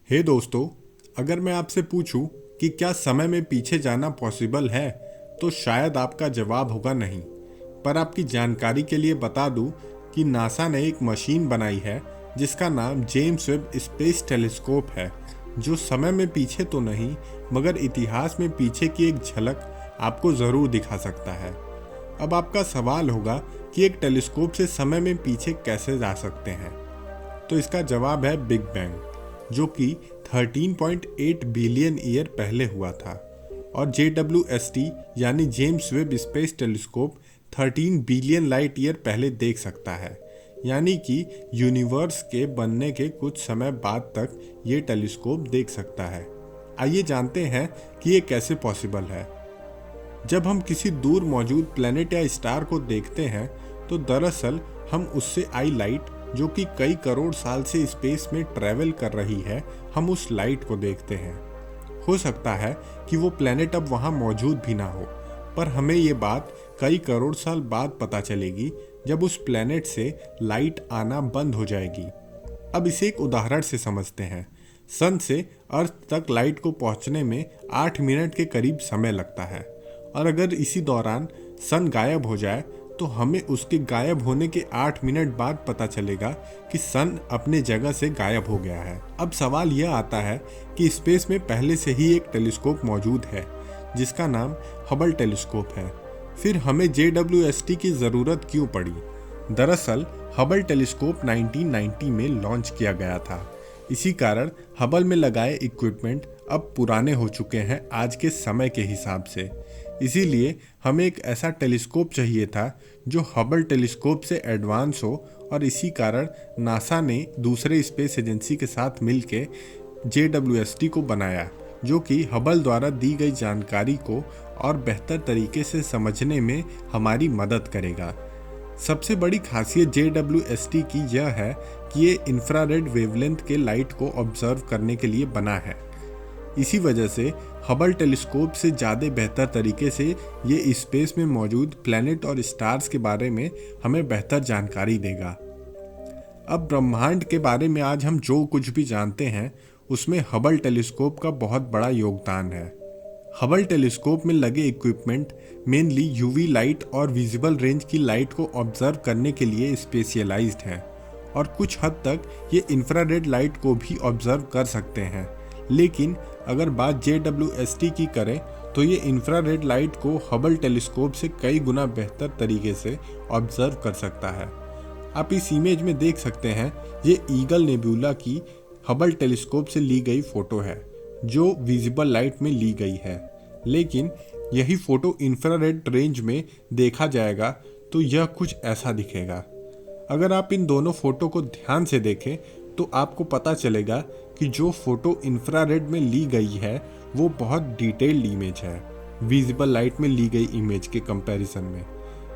हे दोस्तों, अगर मैं आपसे पूछूं कि क्या समय में पीछे जाना पॉसिबल है, तो शायद आपका जवाब होगा नहीं। पर आपकी जानकारी के लिए बता दूं कि नासा ने एक मशीन बनाई है जिसका नाम जेम्स वेब स्पेस टेलीस्कोप है, जो समय में पीछे तो नहीं मगर इतिहास में पीछे की एक झलक आपको ज़रूर दिखा सकता है। अब आपका सवाल होगा कि एक टेलीस्कोप से समय में पीछे कैसे जा सकते हैं, तो इसका जवाब है बिग बैंग, जो कि 13.8 बिलियन ईयर पहले हुआ था। और JWST यानी James Webb space telescope 13 billion light year पहले देख सकता है, यानी कि यूनिवर्स के बनने के कुछ समय बाद तक ये टेलीस्कोप देख सकता है। आइए जानते हैं कि ये कैसे पॉसिबल है। जब हम किसी दूर मौजूद प्लेनेट या स्टार को देखते हैं, तो दरअसल हम उससे आई लाइट, जो कि कई करोड़ साल से स्पेस में ट्रैवल कर रही है, हम उस लाइट को देखते हैं। हो सकता है कि वो प्लेनेट अब वहाँ मौजूद भी ना हो, पर हमें ये बात कई करोड़ साल बाद पता चलेगी, जब उस प्लेनेट से लाइट आना बंद हो जाएगी। अब इसे एक उदाहरण से समझते हैं। सन से अर्थ तक लाइट को पहुंचने में 8 मिनट के करीब समय लगता है, और अगर इसी दौरान सन गायब हो जाए तो हमें उसके गायब होने के 8 मिनट बाद पता चलेगा कि सन अपने जगह से गायब हो गया है। अब सवाल यह आता है कि स्पेस में पहले से ही एक टेलीस्कोप मौजूद है जिसका नाम हबल टेलीस्कोप है, फिर हमें JWST की ज़रूरत क्यों पड़ी? दरअसल हबल टेलीस्कोप 1990 में लॉन्च किया गया था। इसी कारण हबल में लगाए इक्विपमेंट अब पुराने हो चुके हैं आज के समय के हिसाब से। इसीलिए हमें एक ऐसा टेलीस्कोप चाहिए था जो हबल टेलीस्कोप से एडवांस हो, और इसी कारण नासा ने दूसरे स्पेस एजेंसी के साथ मिलकर JWST को बनाया, जो कि हबल द्वारा दी गई जानकारी को और बेहतर तरीके से समझने में हमारी मदद करेगा। सबसे बड़ी खासियत JWST की यह है कि ये इंफ्रारेड वेवलेंथ के लाइट को ऑब्जर्व करने के लिए बना है। इसी वजह से हबल टेलीस्कोप से ज़्यादा बेहतर तरीके से ये स्पेस में मौजूद प्लैनेट और स्टार्स के बारे में हमें बेहतर जानकारी देगा। अब ब्रह्मांड के बारे में आज हम जो कुछ भी जानते हैं, उसमें हबल टेलीस्कोप का बहुत बड़ा योगदान है। हबल टेलीस्कोप में लगे इक्विपमेंट मेनली यूवी लाइट और विजिबल रेंज की लाइट को ऑब्जर्व करने के लिए स्पेशलाइज्ड हैं, और कुछ हद तक ये इंफ्रारेड लाइट को भी ऑब्जर्व कर सकते हैं। लेकिन अगर बात JWST की करें, तो ये इंफ्रारेड लाइट को हबल टेलीस्कोप से कई गुना बेहतर तरीके से ऑब्जर्व कर सकता है। आप इस इमेज में देख सकते हैं, ये ईगल नेबुला की हबल टेलीस्कोप से ली गई फ़ोटो है, जो विजिबल लाइट में ली गई है। लेकिन यही फ़ोटो इंफ्रारेड रेंज में देखा जाएगा तो यह कुछ ऐसा दिखेगा। अगर आप इन दोनों फ़ोटो को ध्यान से देखें तो आपको पता चलेगा कि जो फ़ोटो इंफ्रारेड में ली गई है वो बहुत डिटेल्ड इमेज है विजिबल लाइट में ली गई इमेज के कंपैरिजन में।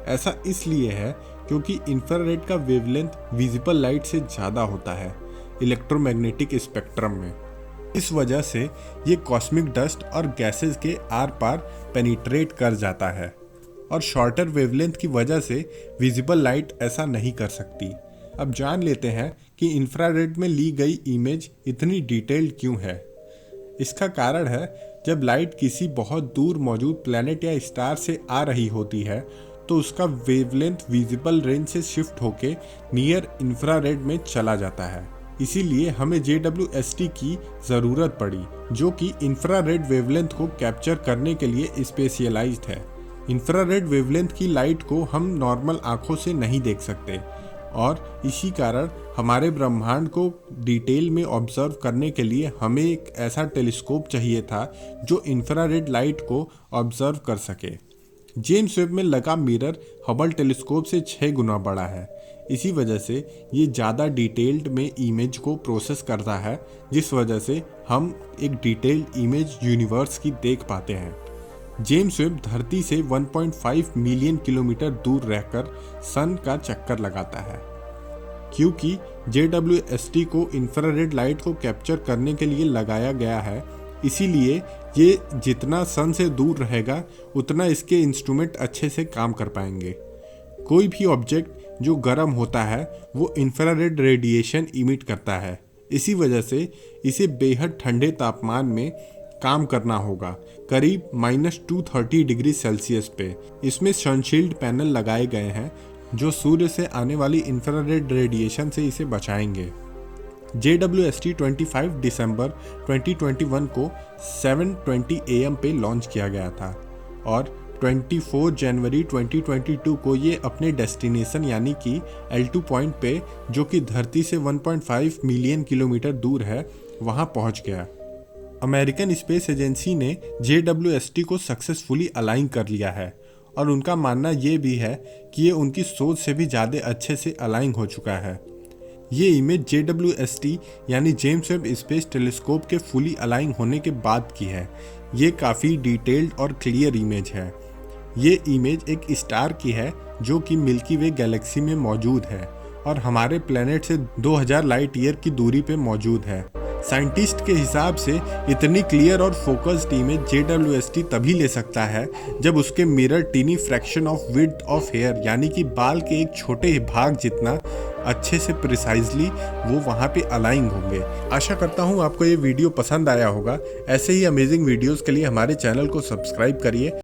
ऐसा इसलिए है क्योंकि इंफ्रारेड का वेवलेंथ विजिबल लाइट से ज़्यादा होता है इलेक्ट्रोमैग्नेटिक स्पेक्ट्रम में। इस वजह से ये कॉस्मिक डस्ट और गैसेस के आर पार पेनिट्रेट कर जाता है, और शॉर्टर वेवलेंथ की वजह से विजिबल लाइट ऐसा नहीं कर सकती। अब जान लेते हैं कि इंफ्रारेड में ली गई इमेज इतनी डिटेल्ड क्यों है। इसका कारण है, जब लाइट किसी बहुत दूर मौजूद प्लैनेट या स्टार से आ रही होती है तो उसका वेवलेंथ विजिबल रेंज से शिफ्ट होके नियर इंफ्रारेड में चला जाता है। इसीलिए हमें JWST की ज़रूरत पड़ी, जो कि इंफ्रारेड वेवलेंथ को कैप्चर करने के लिए स्पेशलाइज्ड है। इंफ्रारेड वेवलेंथ की लाइट को हम नॉर्मल आँखों से नहीं देख सकते, और इसी कारण हमारे ब्रह्मांड को डिटेल में ऑब्जर्व करने के लिए हमें एक ऐसा टेलीस्कोप चाहिए था जो इंफ्रारेड लाइट को ऑब्जर्व कर सके। जेम्स वेब में लगा मिरर हबल टेलीस्कोप से 6 गुना बड़ा है। इसी वजह से ये ज़्यादा डिटेल्ड में इमेज को प्रोसेस करता है, जिस वजह से हम एक डिटेल्ड इमेज यूनिवर्स की देख पाते हैं। जेम्स वेब धरती से 1.5 मिलियन किलोमीटर दूर रहकर सन का चक्कर लगाता है। क्योंकि JWST को इंफ्रारेड लाइट को कैप्चर करने के लिए लगाया गया है, इसीलिए ये जितना सन से दूर रहेगा उतना इसके इंस्ट्रूमेंट अच्छे से काम कर पाएंगे। कोई भी ऑब्जेक्ट जो गर्म होता है वो इंफ्रारेड रेडिएशन इमिट करता है, इसी वजह से इसे बेहद ठंडे तापमान में काम करना होगा, करीब -230 डिग्री सेल्सियस पे। इसमें सनशील्ड पैनल लगाए गए हैं जो सूर्य से आने वाली इंफ्रारेड रेडिएशन से इसे बचाएंगे। JWST 25 दिसंबर 2021 को 7:20 AM पे लॉन्च किया गया था और 24 जनवरी 2022 को ये अपने डेस्टिनेशन यानी कि L2 पॉइंट पे, जो कि धरती से 1.5 मिलियन किलोमीटर दूर है, वहाँ पहुँच गया। अमेरिकन स्पेस एजेंसी ने JWST को सक्सेसफुली अलाइन कर लिया है और उनका मानना ये भी है कि ये उनकी सोच से भी ज़्यादा अच्छे से अलाइन हो चुका है। ये इमेज JWST यानी जेम्स वेब स्पेस टेलीस्कोप के फुली अलाइन होने के बाद की है। ये काफ़ी डिटेल्ड और क्लियर इमेज है। ये इमेज एक स्टार की है जो कि मिल्की वे गैलेक्सी में मौजूद है और हमारे प्लेनेट से 2000 लाइट ईयर की दूरी पे मौजूद है। साइंटिस्ट के हिसाब से इतनी क्लियर और फोकस्ड इमेज JWST तभी ले सकता है जब उसके mirror tiny fraction of width of hair यानी कि बाल के एक छोटे भाग जितना अच्छे से प्रिसाइजली वो वहाँ पे अलाइन होंगे। आशा करता हूँ आपको ये वीडियो पसंद आया होगा। ऐसे ही अमेजिंग वीडियोस के लिए हमारे चैनल को सब्सक्राइब करिए।